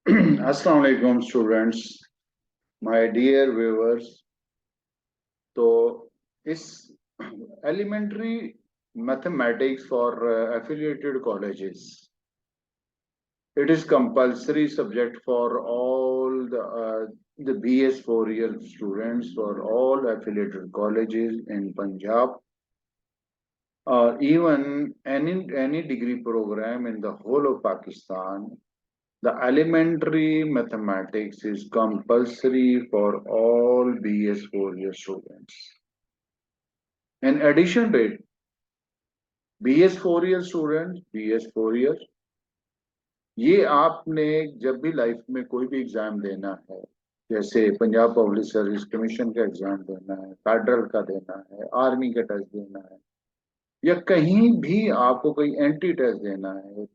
अस्सलाम वालेकुम students, my dear viewers. तो इस elementary mathematics for affiliated colleges, it is compulsory subject for all the BS 4-year students for all affiliated colleges in Punjab, or even any degree program in the whole of Pakistan. The elementary mathematics is compulsory for all BS 4-year students. In addition to it, BS 4-year students, BS 4-year, ये आपने जब भी life में कोई भी exam देना है, जैसे पंजाब पब्लिक सर्विस कमीशन का एग्जाम देना है, फेडरल का देना है, आर्मी का टेस्ट देना है, या कहीं भी आपको कोई एंट्री टेस्ट देना है,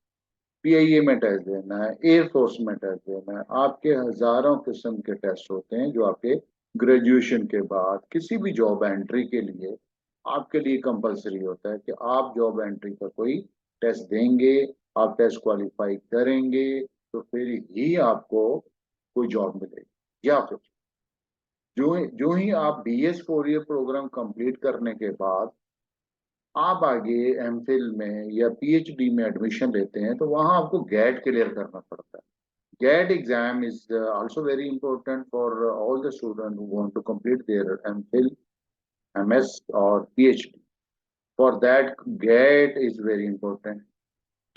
पीआईए में टेस्ट देना है, एयरफोर्स में टेस्ट देना है, आपके हजारों किस्म के टेस्ट होते हैं जो आपके ग्रेजुएशन के बाद किसी भी जॉब एंट्री के लिए आपके लिए कंपलसरी होता है कि आप जॉब एंट्री का कोई टेस्ट देंगे, आप टेस्ट क्वालिफाई करेंगे तो फिर ही आपको कोई जॉब मिलेगी। या फिर जो ही आप BS 4 ईयर प्रोग्राम कंप्लीट करने के बाद आप आगे एमफिल में या पीएचडी में एडमिशन लेते हैं तो वहां आपको गेट क्लियर करना पड़ता है। GATE exam is also very important for all the student who want to complete their MPhil, MS और PhD. For that GATE is very important.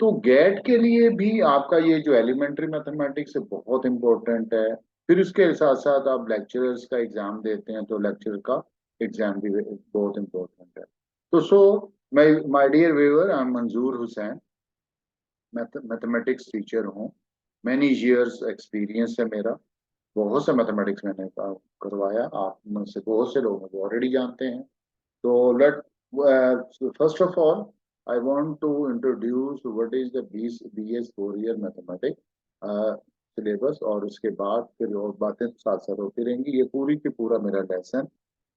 तो गेट के लिए भी आपका ये जो एलिमेंट्री मैथमेटिक्स है बहुत इंपॉर्टेंट है। फिर उसके साथ साथ आप लेक्चरर्स का एग्जाम देते हैं तो लेक्चर का एग्जाम भी बहुत इंपॉर्टेंट है। तो my dear viewer, I am Manzoor Hussain, mathematics teacher हूँ। मैनी इयर्स एक्सपीरियंस है मेरा, बहुत से मैथमेटिक्स मैंने करवाया। आप में से बहुत से लोग मुझे ऑलरेडी जानते हैं। तो let first of all I want to introduce what is the BS 4-year mathematics syllabus, और उसके बाद फिर और बातें साथ साथ होती रहेंगी। ये पूरी की पूरा मेरा lesson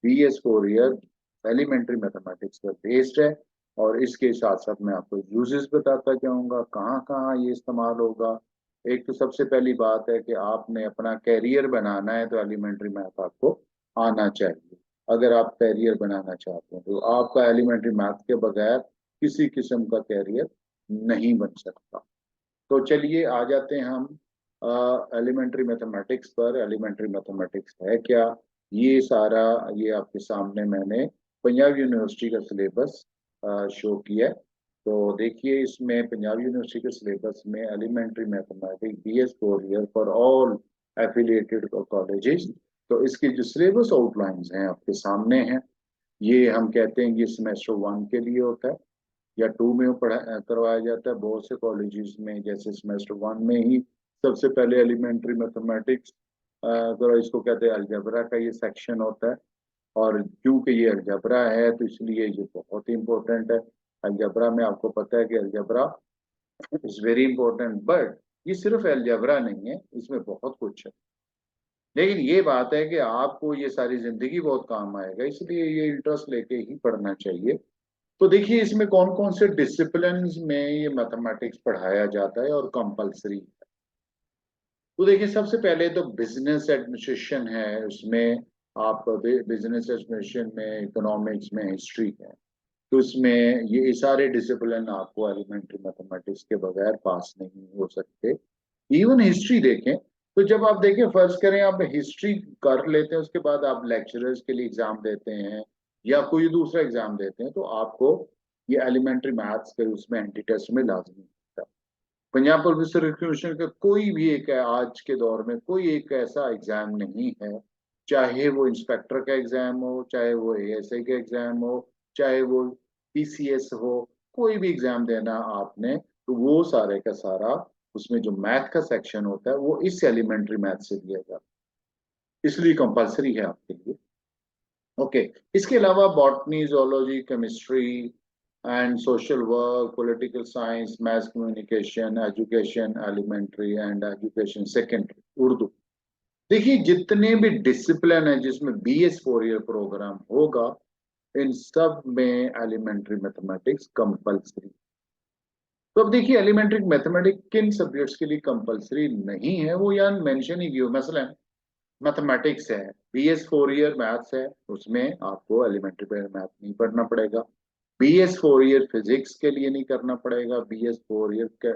BS 4-year elementary mathematics पर बेस्ड है, और इसके साथ साथ मैं आपको यूजेस बताता जाऊंगा, कहाँ कहाँ ये इस्तेमाल होगा। एक तो सबसे पहली बात है कि आपने अपना कैरियर बनाना है तो एलिमेंट्री मैथ आपको आना चाहिए। अगर आप कैरियर बनाना चाहते हैं तो आपका एलिमेंट्री मैथ के बगैर किसी किस्म का कैरियर नहीं बन सकता। तो चलिए आ जाते हैं हम एलिमेंट्री मैथमेटिक्स पर। एलिमेंट्री मैथमेटिक्स है क्या, ये सारा ये आपके सामने मैंने पंजाब यूनिवर्सिटी का सिलेबस शो किया है। तो देखिए, इसमें पंजाब यूनिवर्सिटी के सिलेबस में elementary mathematics BS 4-year for all affiliated colleges, तो इसकी जो सिलेबस आउटलाइंस हैं आपके सामने हैं। ये हम कहते हैं कि सेमेस्टर 1 के लिए होता है या 2 में पढ़ा करवाया जाता है। बहुत से कॉलेजेस में जैसे सेमेस्टर 1 में ही सबसे पहले एलिमेंट्री मैथमेटिक्स, तो इसको कहते हैं अलजेब्रा का ये सेक्शन होता है। और क्योंकि ये अलजेब्रा है तो इसलिए ये बहुत ही इंपॉर्टेंट है। अलजेब्रा में आपको पता है कि algebra is very important, but ये सिर्फ अलजेब्रा नहीं है, इसमें बहुत कुछ है। लेकिन ये बात है कि आपको ये सारी जिंदगी बहुत काम आएगा, इसलिए ये इंटरेस्ट लेके ही पढ़ना चाहिए। तो देखिए, इसमें कौन कौन से डिसिप्लिन में ये मैथमेटिक्स पढ़ाया जाता है और कंपलसरी है। तो देखिए, सबसे पहले तो बिजनेस एडमिनिस्ट्रेशन है, उसमें आप बिजनेस एडमिनिस्ट्रेशन में, इकोनॉमिक्स में, हिस्ट्री है, तो इसमें ये सारे डिसिप्लिन आपको एलिमेंट्री मैथमेटिक्स के बगैर पास नहीं हो सकते। इवन हिस्ट्री देखें तो जब आप देखें, फर्ज करें आप हिस्ट्री कर लेते हैं, उसके बाद आप लेक्चरर्स के लिए एग्जाम देते हैं या कोई दूसरा एग्जाम देते हैं, तो आपको ये एलिमेंट्री मैथ्स के उसमें एंटी टेस्ट में लाजमी होता है। पंजाब पब्लिक सर्विस कमीशन का कोई भी एक है, आज के दौर में कोई एक ऐसा एग्जाम नहीं है, चाहे वो इंस्पेक्टर का एग्जाम हो, चाहे वो ASI का एग्जाम हो, चाहे वो PCS हो, कोई भी एग्जाम देना आपने तो वो सारे का सारा उसमें जो मैथ का सेक्शन होता है वो इस एलिमेंट्री मैथ से दिया जाता है, इसलिए कंपलसरी है आपके लिए। ओके, इसके अलावा botany, zoology, chemistry and social work, political science, math communication, education elementary and education secondary, Urdu. देखिए, जितने भी डिसिप्लिन है जिसमें BS 4-year प्रोग्राम होगा, इन सब में एलिमेंट्री मैथमेटिक्स कंपलसरी। तो अब देखिए एलिमेंट्री मैथमेटिक्स किन सब्जेक्ट्स के लिए कंपलसरी नहीं है, वो यहाँ मेंशन ही किया। मसलन मैथमेटिक्स है, BS 4 ईयर मैथ्स है, उसमें आपको एलिमेंट्री मैथ नहीं पढ़ना पड़ेगा। BS 4 ईयर फिजिक्स के लिए नहीं करना पड़ेगा, BS 4 ईयर के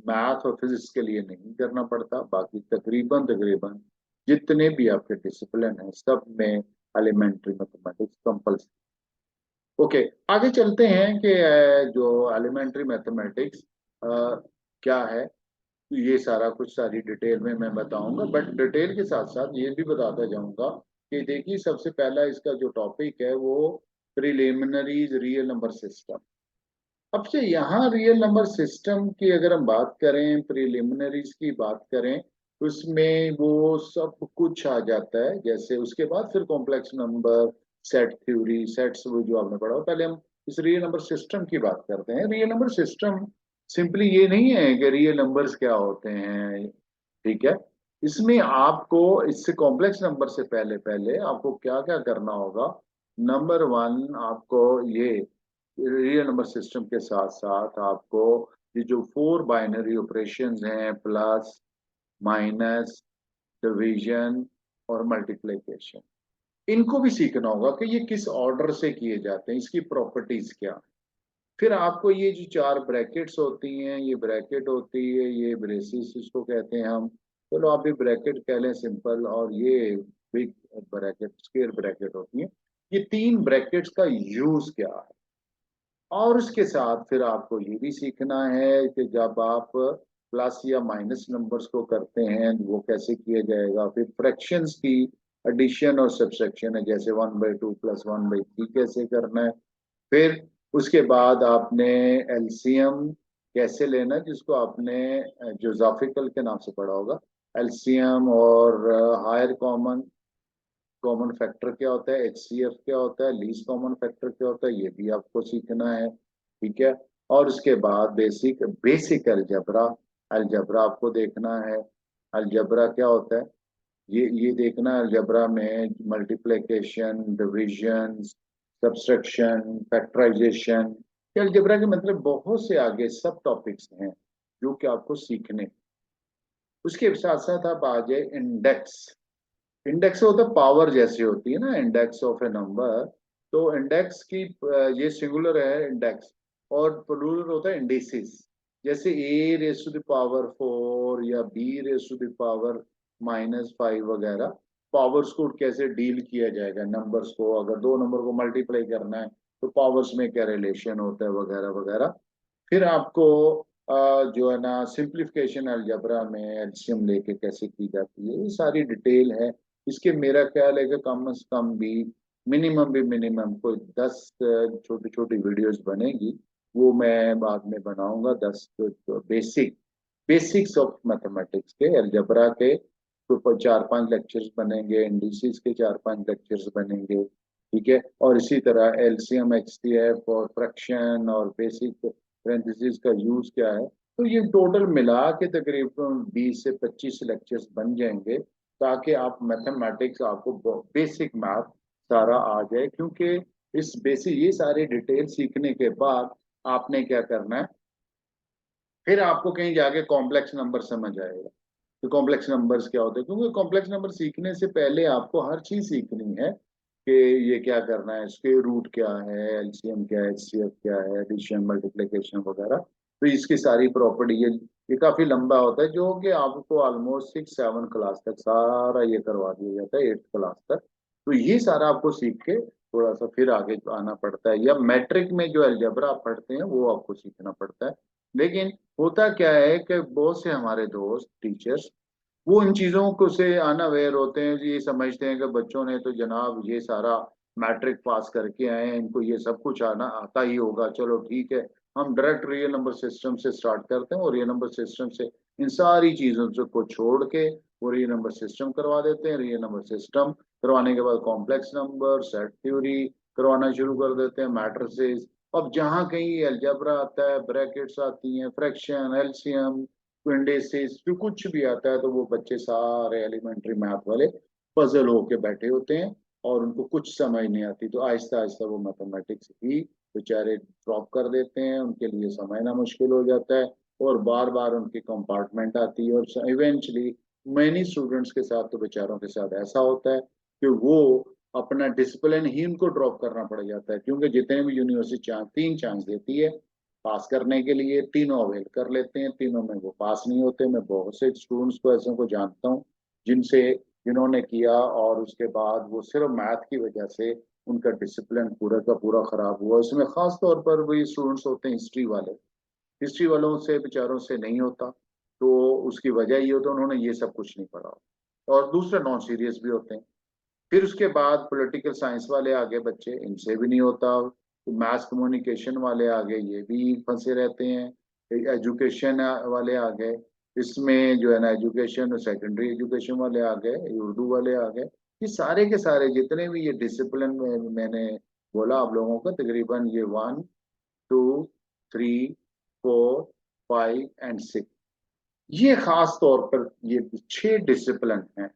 मैथ और फिजिक्स के लिए नहीं करना पड़ता। बाकी तकरीबन तकरीबन जितने भी आपके डिसिप्लिन हैं सब में एलिमेंट्री मैथमेटिक्स कंपलसरी। ओके, आगे चलते हैं कि जो एलिमेंट्री मैथमेटिक्स क्या है। तो ये सारा कुछ सारी डिटेल में मैं बताऊंगा, बट डिटेल के साथ साथ ये भी बताता जाऊंगा कि देखिए सबसे पहला इसका जो टॉपिक है वो प्रिलिमिनरीज रियल नंबर सिस्टम। अब से यहाँ रियल नंबर सिस्टम की अगर हम बात करें, प्रिलिमिनरीज की बात करें, तो उसमें वो सब कुछ आ जाता है। जैसे उसके बाद फिर complex number, set theory, sets वो जो आपने पढ़ा, पहले हम इस रियल नंबर सिस्टम की बात करते हैं। रियल नंबर सिस्टम सिंपली ये नहीं है कि रियल नंबर्स क्या होते हैं, ठीक है। इसमें आपको इससे कॉम्प्लेक्स नंबर से पहले पहले आपको क्या क्या करना होगा। नंबर वन, आपको ये रियल नंबर सिस्टम के साथ साथ आपको ये जो 4 बाइनरी ऑपरेशंस हैं, प्लस, माइनस, डिवीजन और मल्टीप्लिकेशन, इनको भी सीखना होगा कि ये किस ऑर्डर से किए जाते हैं, इसकी प्रॉपर्टीज क्या हैं। फिर आपको ये जो 4 ब्रैकेट्स होती हैं, ये ब्रैकेट होती है, ये ब्रेसिस इसको कहते हैं हम, चलो आप भी ब्रैकेट कह लें सिंपल, और ये बिग ब्रैकेट, स्क्वायर ब्रैकेट होती है। ये 3 ब्रैकेट्स का यूज क्या है। और उसके साथ फिर आपको ये भी सीखना है कि जब आप प्लस या माइनस नंबर्स को करते हैं वो कैसे किया जाएगा। फिर फ्रैक्शंस की एडिशन और सब्सट्रैक्शन है, जैसे 1/2 प्लस 1/3 कैसे करना है। फिर उसके बाद आपने एलसीएम कैसे लेना है, जिसको आपने जोग्राफिकल के नाम से पढ़ा होगा। एलसीएम और हायर कॉमन कॉमन फैक्टर क्या होता है, HCF क्या होता है, लीस्ट कॉमन फैक्टर क्या होता है, ये भी आपको सीखना है, ठीक है। और उसके बाद बेसिक बेसिक अलजबरा, अलजबरा आपको देखना है। अलजबरा क्या होता है, ये देखना है। अलजबरा में multiplication, division, subtraction, factorization, algebra के मतलब बहुत से आगे सब टॉपिक्स हैं जो कि आपको सीखने। उसके साथ साथ आप आ जाए इंडेक्स। इंडेक्स होता है पावर जैसी होती है ना, इंडेक्स ऑफ ए नंबर। तो इंडेक्स की ये सिंगुलर है इंडेक्स, और प्लूरल होता है इंडिसेस। जैसे A⁴ या B⁻⁻5 वगैरह, पावर्स को कैसे डील किया जाएगा। नंबर्स को अगर दो नंबर को मल्टीप्लाई करना है तो पावर्स में क्या रिलेशन होता है, वगैरह वगैरह। फिर आपको जो है ना सिंप्लीफिकेशन अलजबरा में एलसीएम लेके कैसे की जाती है, ये सारी डिटेल है। इसके मेरा ख्याल है कि कम से कम भी मिनिमम कोई 10 छोटी छोटी वीडियोस बनेगी, वो मैं बाद में बनाऊंगा। 10 बेसिक्स ऑफ मैथमेटिक्स के अलजबरा के ऊपर 4-5 लेक्चर्स बनेंगे, इंडिसेस के 4-5 लेक्चर्स बनेंगे, ठीक है। और इसी तरह एलसीएम, HCF और फ्रैक्शन और बेसिक पैरेंथेसिस का यूज क्या है। तो ये टोटल मिला के तकरीबन 20 से 25 लेक्चर्स बन जाएंगे, ताकि आप मैथमेटिक्स, आपको बेसिक मैथ सारा आ जाए। क्योंकि इस बेसिक ये सारे डिटेल सीखने के बाद आपने क्या करना है, फिर आपको कहीं जाके कॉम्प्लेक्स नंबर समझ आएगा कि कॉम्प्लेक्स नंबर्स क्या होते हैं। क्योंकि कॉम्प्लेक्स नंबर सीखने से पहले आपको हर चीज सीखनी है कि ये क्या करना है, इसके रूट क्या है, एलसीएम क्या है, HCF क्या है, एडिशन, मल्टीप्लिकेशन वगैरह। तो इसकी सारी प्रॉपर्टी ये काफी लंबा होता है, जो कि आपको ऑलमोस्ट 6-7 क्लास तक सारा ये करवा दिया जाता है, 8th क्लास तक। तो ये सारा आपको सीख के थोड़ा सा फिर आगे आना पड़ता है, या मैट्रिक में जो अलजबरा आप पढ़ते हैं वो आपको सीखना पड़ता है। लेकिन होता क्या है कि बहुत से हमारे दोस्त टीचर्स वो इन चीजों को से अनअवेयर होते हैं, ये समझते हैं कि बच्चों ने तो जनाब ये सारा मैट्रिक पास करके आए हैं, इनको ये सब कुछ आना आता ही होगा, चलो ठीक है हम डायरेक्ट रियल नंबर सिस्टम से स्टार्ट करते हैं और रियल नंबर सिस्टम से इन सारी चीजों से को छोड़ के वो रियल नंबर सिस्टम करवा देते हैं। रियल नंबर सिस्टम करवाने के बाद कॉम्प्लेक्स नंबर, सेट थ्योरी करवाना शुरू कर देते हैं, मैट्रिसेस। अब जहाँ कहीं अलजेब्रा आता है, ब्रैकेट्स आती हैं, फ्रैक्शन, एलसीएम, इंडेसिस, फिर कुछ भी आता है, तो वो बच्चे सारे एलिमेंट्री मैथ वाले पजल होके बैठे होते हैं और उनको कुछ समझ नहीं आती। तो आहिस्ता आहिस्ता वो मैथमेटिक्स ही बेचारे ड्रॉप कर देते हैं, उनके लिए समझना मुश्किल हो जाता है और बार बार उनकी कंपार्टमेंट आती है और इवेंचुअली मैनी स्टूडेंट्स के साथ तो बेचारों के साथ ऐसा होता है कि वो अपना डिसिप्लिन ही उनको ड्रॉप करना पड़ जाता है, क्योंकि जितने भी यूनिवर्सिटी 3 चांस देती है पास करने के लिए, तीनों अवेल कर लेते हैं, तीनों में वो पास नहीं होते। मैं बहुत से स्टूडेंट्स को ऐसे को जानता हूँ जिनसे जिन्होंने किया और उसके बाद वो सिर्फ मैथ की वजह से उनका डिसिप्लिन पूरा का पूरा खराब हुआ। इसमें खास तौर पर वही स्टूडेंट्स होते हैं हिस्ट्री वाले, हिस्ट्री वालों से बेचारों से नहीं होता, तो उसकी वजह ये होता है उन्होंने ये सब कुछ नहीं पढ़ा और दूसरे नॉन सीरियस भी होते हैं। फिर उसके बाद पॉलिटिकल साइंस वाले आगे बच्चे, इनसे भी नहीं होता। तो मैथ कम्युनिकेशन वाले आगे, ये भी फंसे रहते हैं। एजुकेशन वाले आ गए, इसमें जो है ना एजुकेशन, सेकेंडरी एजुकेशन वाले आ गए, उर्दू वाले आ गए। ये सारे के सारे जितने भी ये डिसिप्लिन में मैंने बोला आप लोगों को, तकरीबन ये 1, 2, 3, 4, 5 एंड 6, ये खास तौर पर ये 6 डिसिप्लिन हैं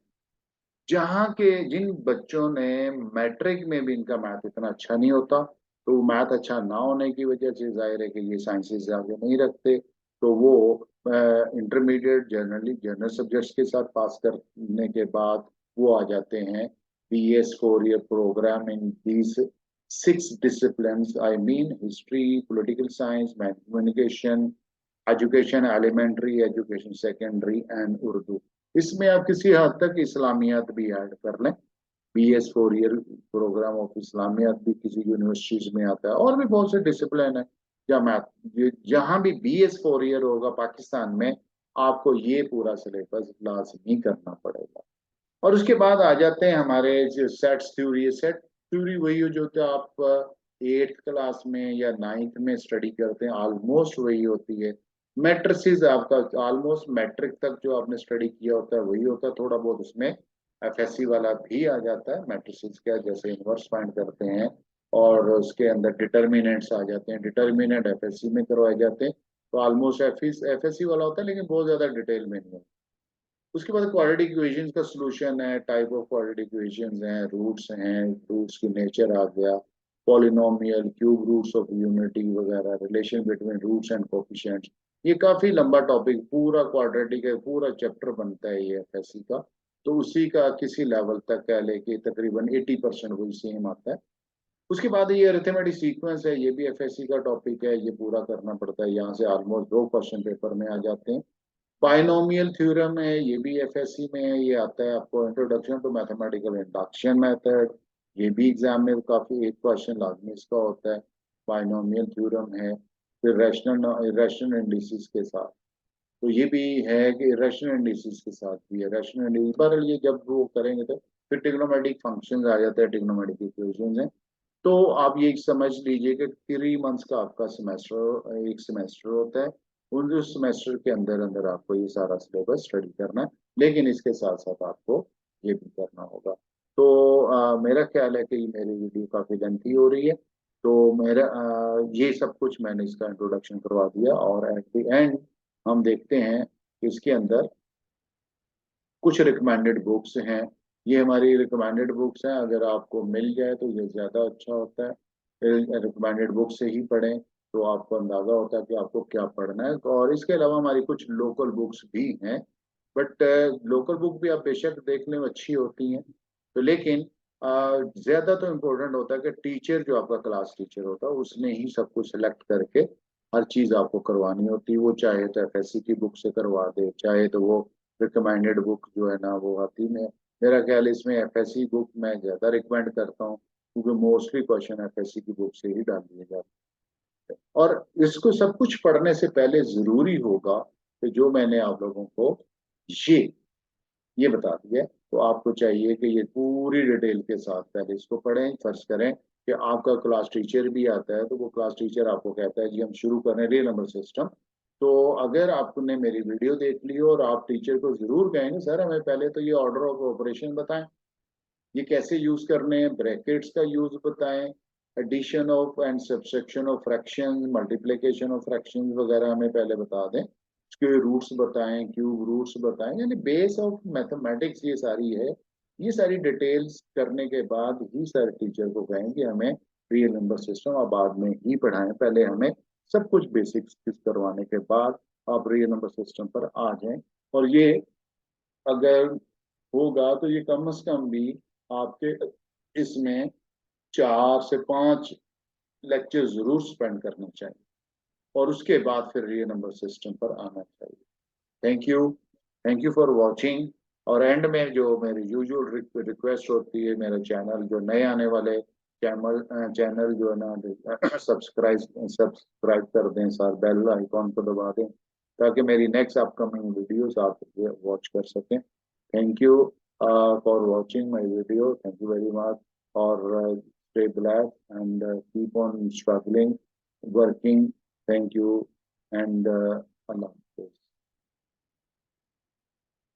जहाँ के जिन बच्चों ने मैट्रिक में भी इनका मैथ इतना अच्छा नहीं होता, तो मैथ अच्छा ना होने की वजह से जाहिर है कि ये साइंसेज आगे नहीं रखते, तो वो इंटरमीडिएट जनरल सब्जेक्ट्स के साथ पास करने के बाद वो आ जाते हैं BS 4 year programme in these 6 disciplines, I mean history, political science, math communication, education elementary, education secondary and Urdu. इसमें आप किसी हद तक इस्लामियात भी ऐड कर लें, BS 4 ईयर प्रोग्राम ऑफ इस्लामियात भी किसी यूनिवर्सिटीज में आता है, और भी बहुत से डिसिप्लिन है। या मैथ, जहां भी BS 4 ईयर होगा पाकिस्तान में, आपको ये पूरा सिलेबस लाजमी करना पड़ेगा। और उसके बाद आ जाते हैं हमारे जो सेट्स थ्योरी है। सेट थ्योरी वही हो जो तो आप 8th क्लास में या 9th में स्टडी करते हैं, ऑलमोस्ट वही होती है। मैट्रिसेस आपका ऑलमोस्ट मैट्रिक तक जो आपने स्टडी किया होता है वही होता है, थोड़ा बहुत उसमें FSC वाला भी आ जाता है। मैट्रिसेस क्या, जैसे इनवर्स फाइंड करते हैं और उसके अंदर डिटर्मिनेंट्स आ जाते हैं, डिटर्मिनेंट FSC में करवाए जाते हैं, तो ऑलमोस्ट FSC वाला होता है लेकिन बहुत ज्यादा डिटेल में नहीं होता। उसके बाद क्वाड्रेटिक इक्वेशंस का सॉल्यूशन है, टाइप ऑफ क्वाड्रेटिक इक्वेशंस हैं, रूट्स की नेचर आ गया, polynomial, cube roots of unity वगैरह, relation between roots and coefficients. ये काफी लंबा टॉपिक, पूरा क्वाड्रेटिक है, पूरा चैप्टर बनता है ये FSC का। तो उसी का किसी लेवल तक कह लेके तकरीबन 80% वही सेम आता है। उसके बाद ये अरिथमेटिक सीक्वेंस है, ये भी FSC का टॉपिक है, ये पूरा करना पड़ता है। यहाँ से ऑलमोस्ट 2 क्वेश्चन पेपर में आ जाते हैं। बाइनोमियल थ्योरम है, ये भी FSC में है, ये आता है आपको introduction to mathematical induction method. ये भी एग्जाम में काफी एक क्वेश्चन लाजमी इसका होता है, बाइनोमियल थ्योरम है। फिर रैशनल इंडिसेस के साथ, तो ये भी है कि रैशनल इंडिसेस के साथ भी है, रैशनल इंडिसेस पर ये जब वो करेंगे तो फिर ट्रिग्नोमेट्रिक फंक्शंस आ जाते हैं, ट्रिग्नोमेट्रिक इक्वेशंस हैं। तो आप ये समझ लीजिए कि 3 मंथ्स का आपका सेमेस्टर, एक सेमेस्टर होता है। उन उस सेमेस्टर के अंदर अंदर आपको ये सारा सिलेबस स्टडी करना है, लेकिन इसके साथ साथ आपको ये भी करना होगा। तो मेरा ख्याल है कि मेरी वीडियो काफ़ी लेंथी हो रही है, तो मेरा ये सब कुछ मैंने इसका इंट्रोडक्शन करवा दिया, और एट द एंड हम देखते हैं कि इसके अंदर कुछ रिकमेंडेड बुक्स हैं। ये हमारी रिकमेंडेड बुक्स हैं, अगर आपको मिल जाए तो ये ज़्यादा अच्छा होता है। रिकमेंडेड बुक से ही पढ़ें तो आपको अंदाज़ा होता है कि आपको क्या पढ़ना है। और इसके अलावा हमारी कुछ लोकल बुक्स भी हैं, बट लोकल बुक भी आप बेशक देखने में अच्छी होती हैं, तो लेकिन ज़्यादा तो इम्पोर्टेंट होता है कि टीचर, जो आपका क्लास टीचर होता है, उसने ही सब कुछ सेलेक्ट करके हर चीज़ आपको करवानी होती है। वो चाहे तो FSC की बुक से करवा दे, चाहे तो वो रिकमेंडेड बुक जो है ना वो आती है। मेरा ख्याल इसमें FSC बुक मैं ज़्यादा रिकमेंड करता हूँ, क्योंकि मोस्टली क्वेश्चन FSC की बुक से ही डाल दिए जाते हैं। और इसको सब कुछ पढ़ने से पहले ज़रूरी होगा कि जो मैंने आप लोगों को ये ये बता दिया, तो आपको चाहिए कि ये पूरी डिटेल के साथ पहले इसको पढ़ें। फर्ज करें कि आपका क्लास टीचर भी आता है, तो वो क्लास टीचर आपको कहता है जी हम शुरू करें रियल नंबर सिस्टम, तो अगर आपने मेरी वीडियो देख ली और आप टीचर को जरूर कहेंगे सर हमें पहले तो ये ऑर्डर ऑफ ऑपरेशन बताएं, ये कैसे यूज करने हैं, ब्रैकेट्स का यूज बताएं, addition of and subtraction of fraction, multiplication of fraction वगैरह हमें पहले बता दें, उसके रूट्स बताएं, क्यूब रूट्स बताएं, यानी बेस ऑफ मैथमेटिक्स ये सारी है। ये सारी डिटेल्स करने के बाद ही सर टीचर को कहें कि हमें रियल नंबर सिस्टम आप बाद में ही पढ़ाएं, पहले हमें सब कुछ बेसिक्स करवाने के बाद आप रियल नंबर सिस्टम पर आ जाएं। और ये अगर होगा तो ये कम से कम भी आपके इसमें 4 से 5 लेक्चर जरूर स्पेंड करना चाहिए, और उसके बाद फिर रियल नंबर सिस्टम पर आना चाहिए। Thank you for watching. और एंड में जो मेरी यूजुअल रिक्वेस्ट होती है, मेरा चैनल जो नए आने वाले चैनल जो है ना सब्सक्राइब कर दें, साथ बेल आइकॉन को दबा दें, ताकि मेरी नेक्स्ट अपकमिंग वीडियोस आप वॉच कर सकें। Thank you for watching my video, thank you very much. और stay blessed and keep on struggling, working. Thank you and Allah.